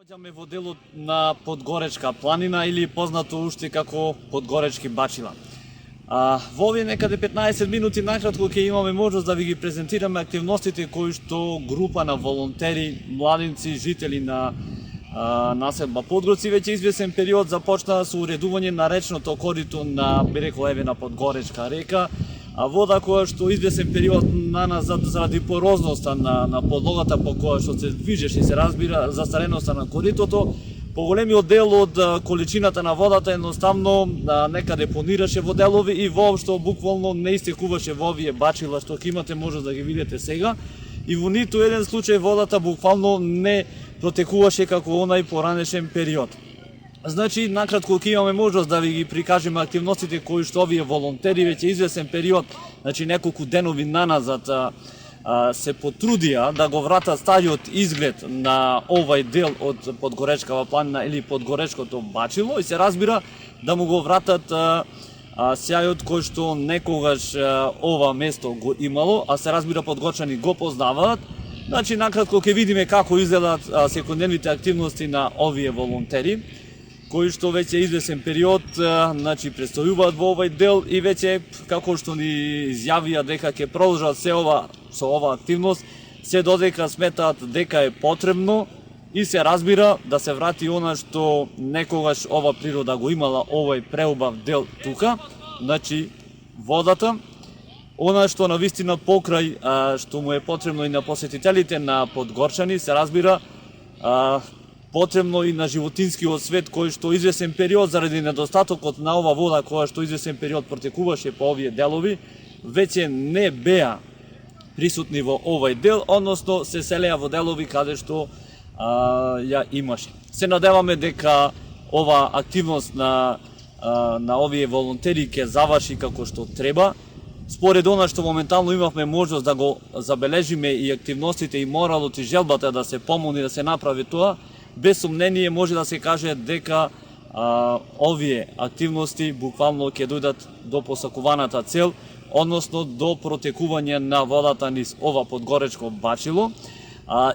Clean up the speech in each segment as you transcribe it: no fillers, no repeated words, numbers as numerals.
Наоѓаме во делот на Подгоречка планина или познато уште како Подгоречки бачила. Во овие некаде 15 минути накратко ќе имаме можност да ви ги презентираме активностите кои што група на волонтери, младинци, жители на населба Подгорци веќе извесен период започнаа со уредување на речното корито на Береклоевена Подгоречка река, вода која што извесен период наназад заради порозноста на подлогата по која што се движеше и се разбира застареноста на коритото, поголемиот дел од количината на водата едноставно некаде понираше во делови и воопшто буквално не истекуваше во овие бачила што ќе имате можност да ги видите сега, и во ниту еден случај водата буквално не протекуваше како онај поранешен период. Значи, накратко ќе имаме можност да ви ги прикажеме активностите кои што овие волонтери веќе извесен период, значи неколку денови наназад, се потрудија да го вратат стариот изглед на овај дел од Подгоречкава планина или Подгоречкото бачило и се разбира да му го вратат сјајот кој што некогаш ова место го имало, а се разбира подгорчани го познаваат. Значи, накратко ќе видиме како изгледат секојдневните активности на овие волонтери, кои што веќе извесен период значи престојуваат во овај дел и веќе како што ни изјавија дека ќе продолжат се со ова активност, се додека сметаат дека е потребно и се разбира да се врати она што некогаш ова природа го имала, овај преубав дел тука, значи водата, она што навистина покрај што му е потребно и на посетителите на Подгорчани, се разбира потребно и на животинскиот свет кој што извесен период заради недостатокот на ова вода која што извесен период протекуваше по овие делови, веќе не беа присутни во овај дел, односно се селеа во делови каде што ја имаше. Се надеваме дека ова активност на овие волонтери ќе заврши како што треба. Според она што моментално имавме можност да го забележиме и активностите и моралот и желбата да се помогне да се направи тоа, без сомнение може да се каже дека овие активности буквално ќе дојдат до посакуваната цел, односно до протекување на водата низ ова Подгоречко бачило.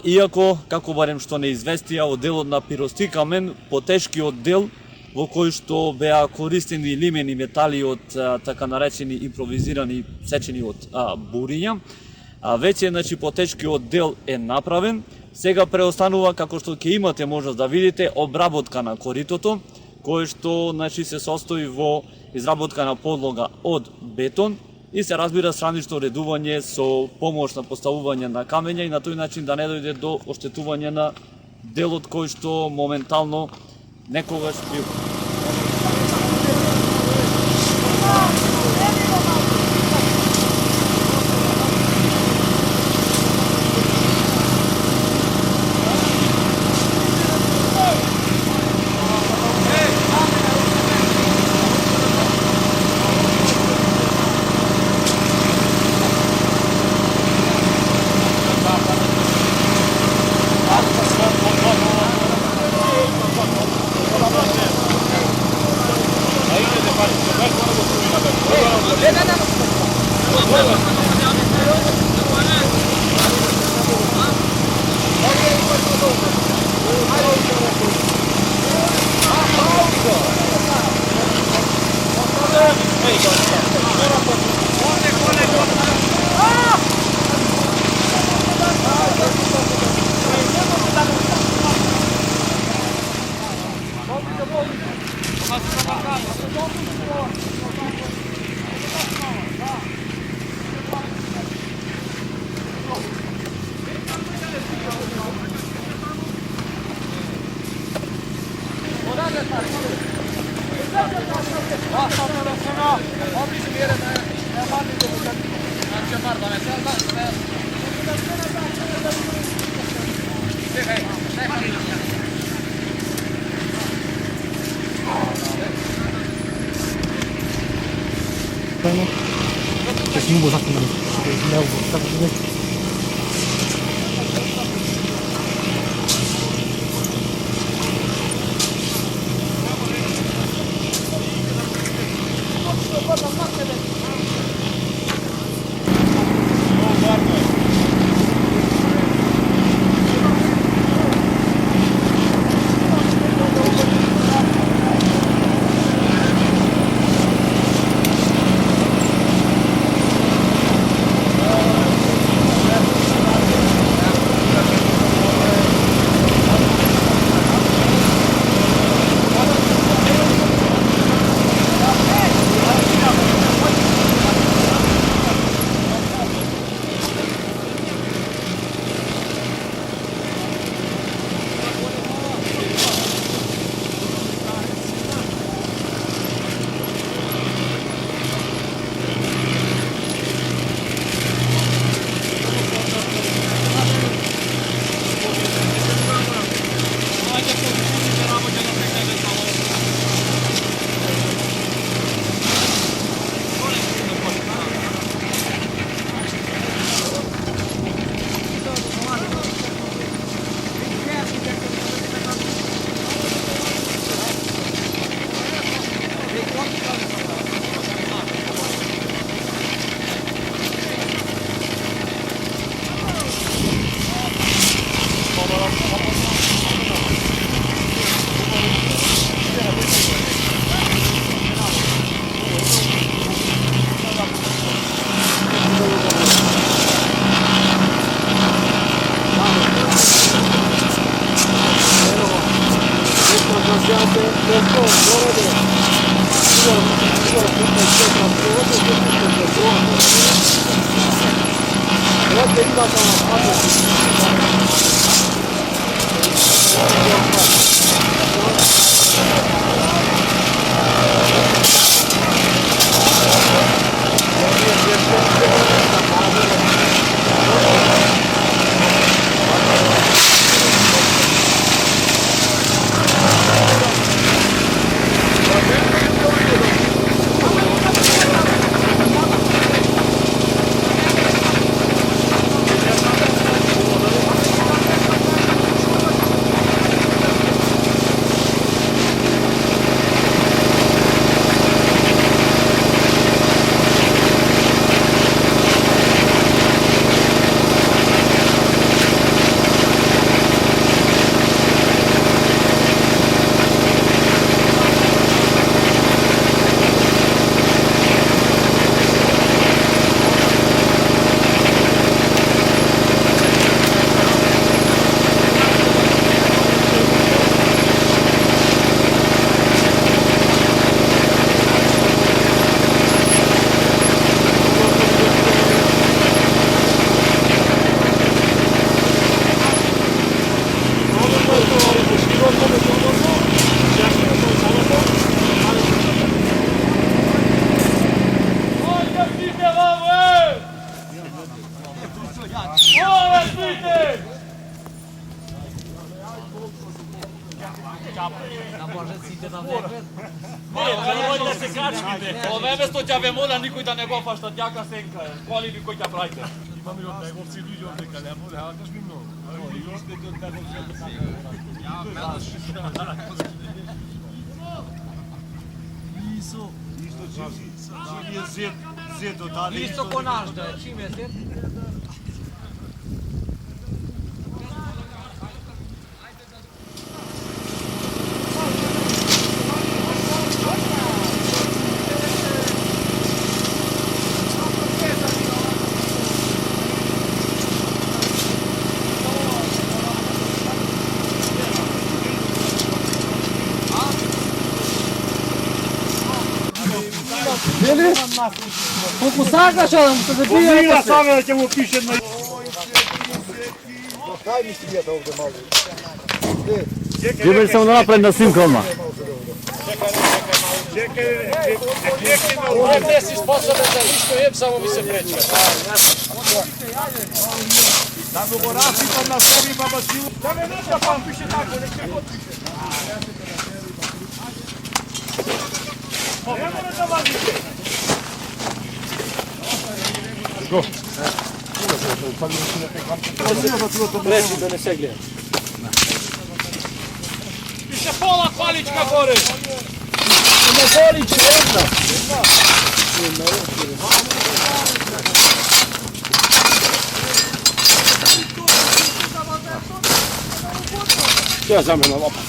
Иако, како барем што не известија од делот на пиростикамен, потешкиот дел во кој што беа користени лимени метали од така наречени импровизирани сечени од буриња, веќе значи потешкиот дел е направен. Сега преостанува, како што ќе имате можност да видите, обработка на коритото, кој што значи се состои во изработка на подлога од бетон и се разбира странично редување со помош на поставување на камења и на тој начин да не дојде до оштетување на делот кој што моментално некогаш бил. Ему законно. Ovebe sto ťa mola, nikoj da ne go fašta tjaka senka, kvali bi koji ťa prajte. Imamo još negovci ljudi ovdje kad ne bude, ali kaš mi mnogo. Isto ko naš da je, čim je zet? Колко сага ще да му се забие? Помира сага да ќе му пише на... Ljubitelj samo da napravim na svim kolima. Ovo nisi sposoban da ništa jem, samo mi se preče. Da mu go rasipam na sebi, baba silu. Da me neća pan piše tako, nek se god piše. Ne more da vadite. Reći da ne se gleda. Piše pola kvalička gore. Ne boli će, jedna. To je za mene lopa.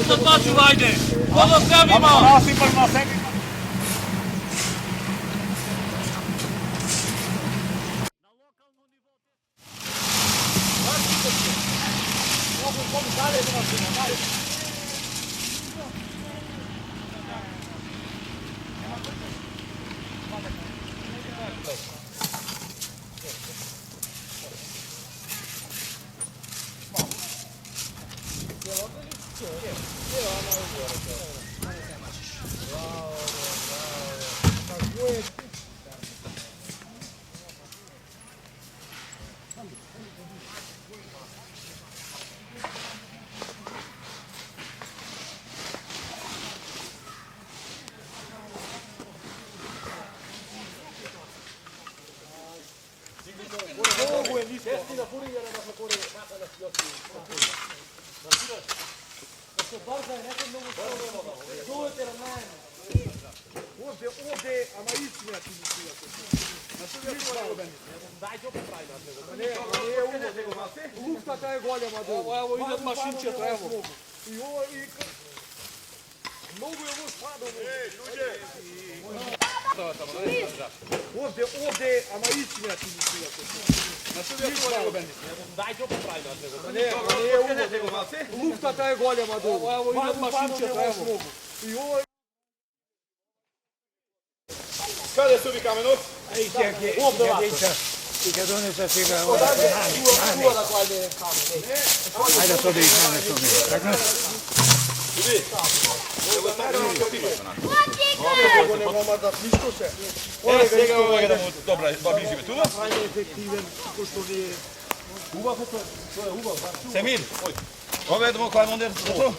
zobaczył, ajde! Pozostawimo! Nasipali na sebi. Ovdje, a na isti način na sve je to robeni. Dajte popraviti. Nije uvo, nego znate. Lufta taj goljama dolu. Evo ide mašinčeta, evo. I ovo i... Mnogo je ovo spadalo. Ovdje, a na isti način na sve je to robeni. Dajte popraviti. Nije uvo, nego znate. Lufta taj goljama dolu. Evo ide mašinčeta, evo. I ovo... Kada su vi kamenu? Ajde to da ih nanesu mi. Сега ова да му добра доближиме тука. Семин, ова е да му клајмо ondje to.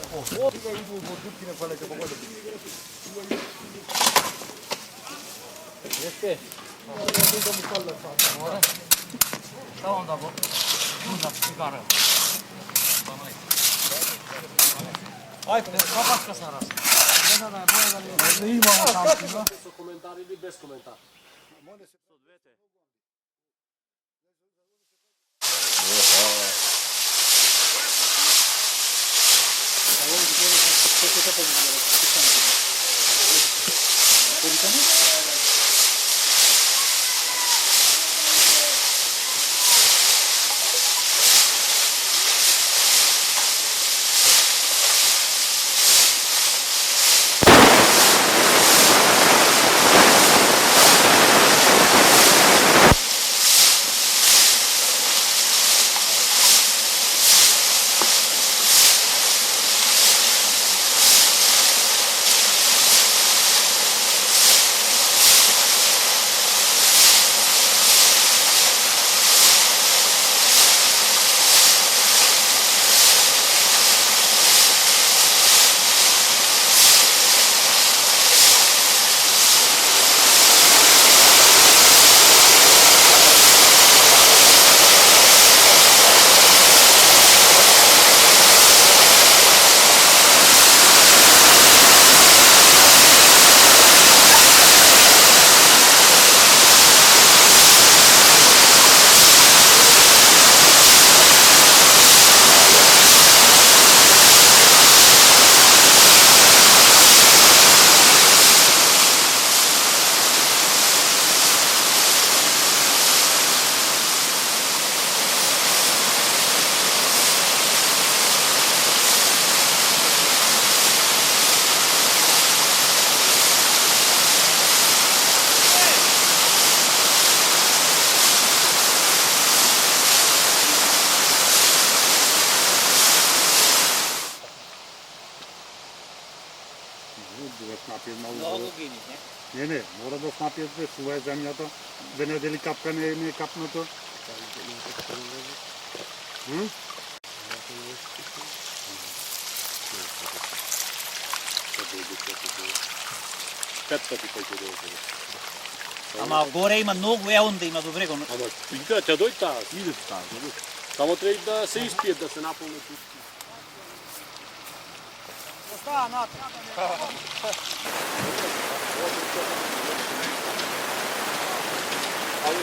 Šta onda bo? Uzak, cigare. Ajde, kapačka sam raz. Ne imamo tam. Su komentari ili bez komentara? Много гини, не? Не, мора да снапият бе, сува е земјата, да не дели капка не е капнато. Ама горе има многу, е онда има добре го. Ама пита, тя дојде таа, иде таа. Само треба да се испијат, да се наполнат. Остава натре. Али